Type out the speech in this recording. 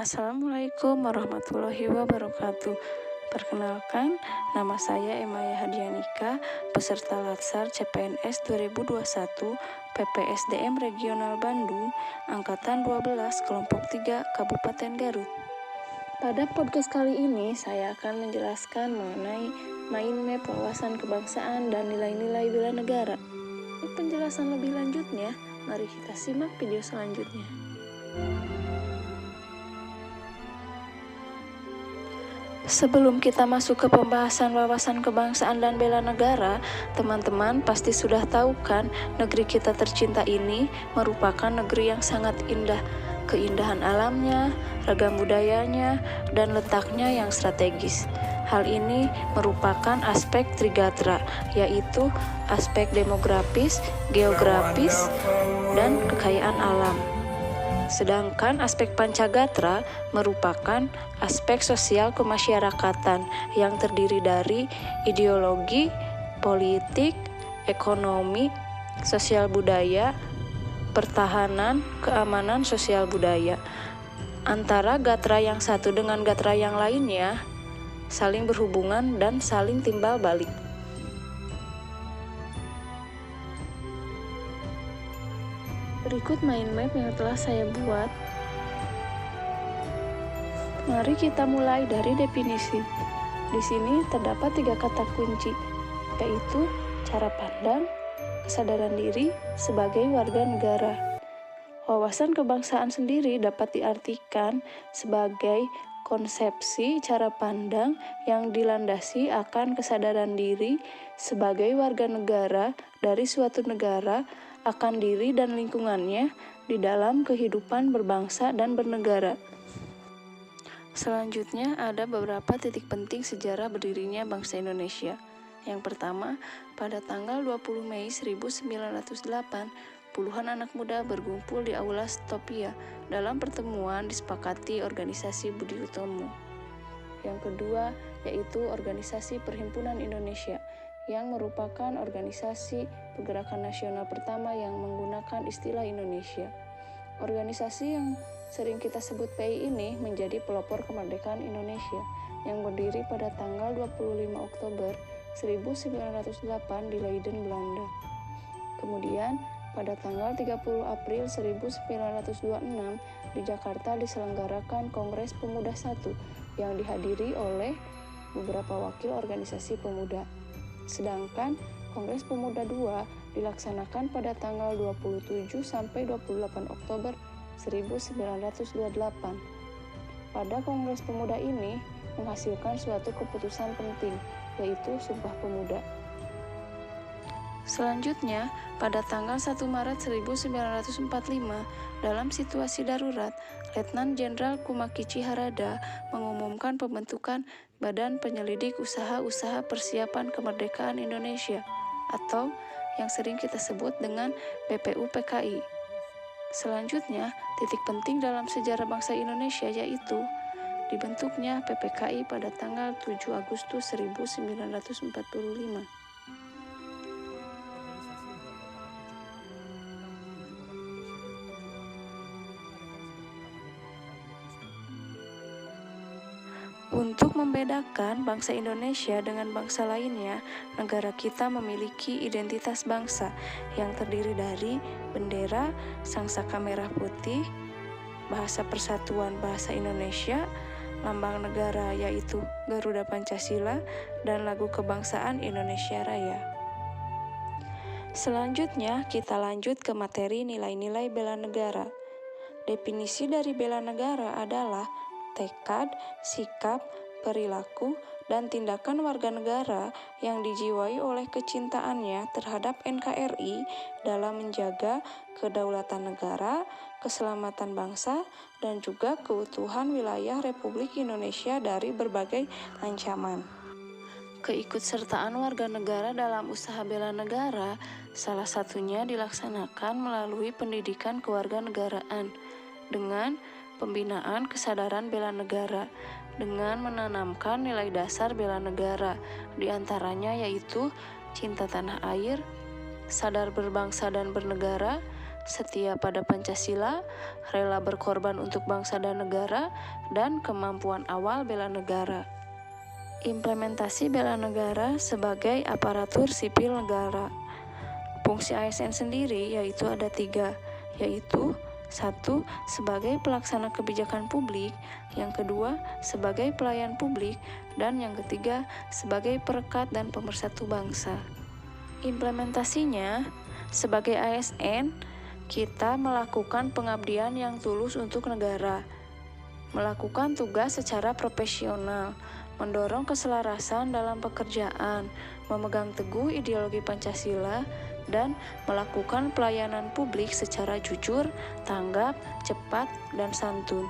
Assalamualaikum warahmatullahi wabarakatuh. Perkenalkan, nama saya Emaya Hadianika, peserta Latsar CPNS 2021 PPSDM Regional Bandung, Angkatan 12, Kelompok 3, Kabupaten Garut. Pada podcast kali ini, saya akan menjelaskan mengenai mind map wawasan kebangsaan dan nilai-nilai bela negara. Untuk penjelasan lebih lanjutnya, mari kita simak video selanjutnya. Sebelum kita masuk ke pembahasan wawasan kebangsaan dan bela negara, teman-teman pasti sudah tahu kan, negeri kita tercinta ini merupakan negeri yang sangat indah. Keindahan alamnya, ragam budayanya, dan letaknya yang strategis. Hal ini merupakan aspek Trigatra, yaitu aspek demografis, geografis, dan kekayaan alam. Sedangkan aspek Pancagatra merupakan aspek sosial kemasyarakatan yang terdiri dari ideologi, politik, ekonomi, sosial budaya, pertahanan, keamanan sosial budaya. Antara gatra yang satu dengan gatra yang lainnya saling berhubungan dan saling timbal balik. Berikut mind map yang telah saya buat. Mari kita mulai dari definisi. Di sini terdapat 3 kata kunci, yaitu cara pandang, kesadaran diri sebagai warga negara. Wawasan kebangsaan sendiri dapat diartikan sebagai konsepsi cara pandang yang dilandasi akan kesadaran diri sebagai warga negara dari suatu negara akan diri dan lingkungannya di dalam kehidupan berbangsa dan bernegara. Selanjutnya ada beberapa titik penting sejarah berdirinya bangsa Indonesia. Yang pertama, pada tanggal 20 Mei 1908, puluhan anak muda berkumpul di Aula Stopia. Dalam pertemuan disepakati organisasi Budi Utomo. Yang kedua, yaitu Organisasi Perhimpunan Indonesia, yang merupakan organisasi pergerakan nasional pertama yang menggunakan istilah Indonesia. Organisasi yang sering kita sebut PI ini menjadi pelopor kemerdekaan Indonesia yang berdiri pada tanggal 25 Oktober 1908 di Leiden, Belanda. Kemudian, pada tanggal 30 April 1926 di Jakarta diselenggarakan Kongres Pemuda I yang dihadiri oleh beberapa wakil organisasi pemuda. Sedangkan Kongres Pemuda II dilaksanakan pada tanggal 27 sampai 28 Oktober 1928. Pada Kongres Pemuda ini menghasilkan suatu keputusan penting, yaitu Sumpah Pemuda. Selanjutnya, pada tanggal 1 Maret 1945, dalam situasi darurat, Letnan Jenderal Kumakichi Harada mengumumkan pembentukan Badan Penyelidik Usaha-Usaha Persiapan Kemerdekaan Indonesia, atau yang sering kita sebut dengan BPUPKI. Selanjutnya, titik penting dalam sejarah bangsa Indonesia yaitu dibentuknya PPKI pada tanggal 7 Agustus 1945. Untuk membedakan bangsa Indonesia dengan bangsa lainnya, negara kita memiliki identitas bangsa yang terdiri dari bendera, sangsaka merah putih, bahasa persatuan bahasa Indonesia, lambang negara yaitu Garuda Pancasila, dan lagu kebangsaan Indonesia Raya. Selanjutnya, kita lanjut ke materi nilai-nilai bela negara. Definisi dari bela negara adalah tekad, sikap, perilaku, dan tindakan warga negara yang dijiwai oleh kecintaannya terhadap NKRI dalam menjaga kedaulatan negara, keselamatan bangsa, dan juga keutuhan wilayah Republik Indonesia dari berbagai ancaman. Keikutsertaan warga negara dalam usaha bela negara salah satunya dilaksanakan melalui pendidikan kewarganegaraan dengan pembinaan kesadaran bela negara dengan menanamkan nilai dasar bela negara, diantaranya yaitu cinta tanah air, sadar berbangsa dan bernegara, setia pada Pancasila, rela berkorban untuk bangsa dan negara, dan kemampuan awal bela negara. Implementasi bela negara sebagai aparatur sipil negara. Fungsi ASN sendiri yaitu ada 3, yaitu 1. Sebagai pelaksana kebijakan publik, yang kedua sebagai pelayan publik, dan yang ketiga sebagai perekat dan pemersatu bangsa. Implementasinya, sebagai ASN, kita melakukan pengabdian yang tulus untuk negara, melakukan tugas secara profesional, mendorong keselarasan dalam pekerjaan, memegang teguh ideologi Pancasila, dan melakukan pelayanan publik secara jujur, tanggap, cepat, dan santun.